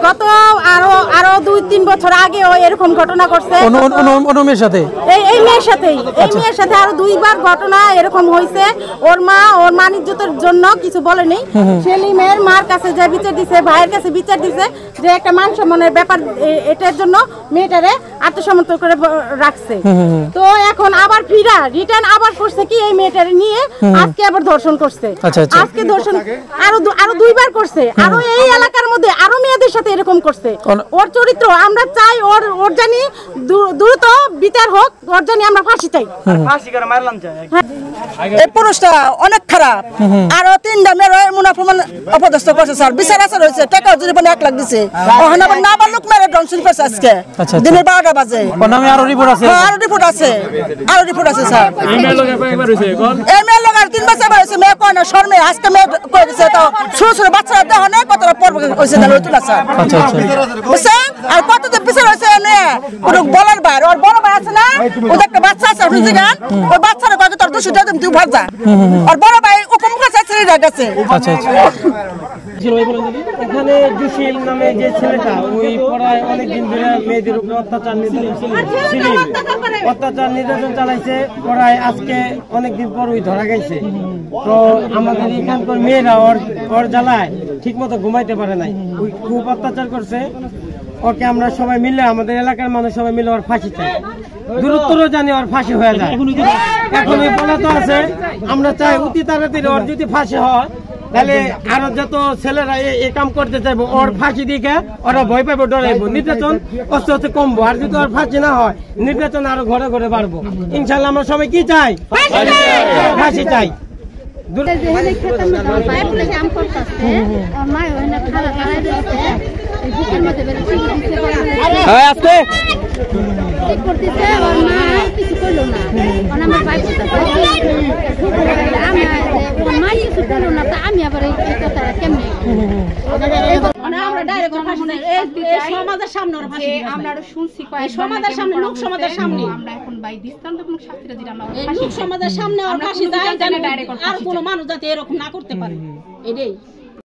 গত আরো 2-3 বছর আগে এরকম ঘটনা করছে মেয়ের সাথে এই মেয়ের সাথে আরো 2বার ঘটনা এরকম হয়েছে। ওর মা ইজ্জতের জন্য কিছু বলেনি, সেলিমের মার কাছে যে বিচার দিছে, ভাইয়ের কাছে বিচার দিছে যে একটা মান সম্মানের ব্যাপার, এটার জন্য মেয়েটারে আত্মসমর্পণ করে রাখছে। তো এখন আবার রিটার্ন আবার করছে কি এই মেয়েটারে নিয়ে আজকে আবার ধর্ষণ করছে। আজকে ধর্ষণ আরো 2বার করছে, আরো এই এলাকার মধ্যে আরো মেয়েদের সাথে এরকম করছে। ওর চরিত্র আমরা চাই ওর জানি দ্রুত বিচার হোক, ওর জানি আমরা ফাঁসি চাই। এই পুরুষটা অনেক খারাপ, আরো 3টা মেয়ের মুনাফমান অপদস্থ করছে স্যার। বিচার আচার হয়েছে, টাকা জরিমানা 1 লাখ দিছে। ওখানে আবার নাবালক মেরে ধর্ষণ করছে আজকে দিনের 12টা বাজে। আরো রিপোর্ট আছে স্যার। এই মেয়ের লোক আর 3 বছর হয়েছে, মেয়ে কয় না শর্মে আজকে মেয়ে করে দিছে। তো ছোট ছোট বাচ্চারা দেখো না কতটা পর্ব হয়েছে তুলা স্যার, বুঝছেন? আর কতদিন বিচার হয়েছে কোনো বলার বার। ওর বড় ভাই আছে না, ওদের একটা বাচ্চা আছে, ওই বাচ্চারা কয়েক তোর 200 টাকা তুই ভাগ যা। আর বড় ভাই ওরকম কাছে ছেড়ে গেছে। এখানে জুশিল নামে যে ছেলেটা ওই পড়ায় অনেকদিন ধরে মেয়েদের উপর অত্যাচার নির্যাতন চালাইছে পড়ায়। আজকে অনেকদিন পর ওই ধরা গেছে। তো আমাদের এখানকার মেয়েরা ওর জ্বালায় ঠিক মতো ঘুমাইতে পারে নাই, ওই খুব অত্যাচার করছে ওকে। আমরা সবাই মিলে, আমাদের এলাকার মানুষ সবাই মিলে ওর ফাঁসি চাই, দূরত্বর জানি ওর ফাঁসি হয়ে যায়। এখন ওই বলা তো আছে, আমরা চাই অতি তাড়াতাড়ি ওর যদি ফাঁসি হয় তাহলে আরো যত ছেলেরা এই কাম করতে চাইবো ওর ফাঁসি দিকে ওরা ভয় পাবো, ডরাইবো, নির্যাতন আস্তে আস্তে কমবো। আর যদি ওর ফাঁসি না হয় নির্যাতন আরো ঘরে ঘরে বাড়বো। ইনশাল্লাহ আমরা সবাই কি চাই? ফাঁসি চাই। আমি আবার সমাজের সামনে আমরা শুনছি, সমাজের সামনে, লোক সমাজের সামনে আমরা এখন বাই দৃষ্টান্তমূলক শাস্তিটা যেটা আমরা লোক সমাজের সামনে আর ফাঁসি যায়, আর কোনো মানুষ যাতে এরকম না করতে পারে, এটাই।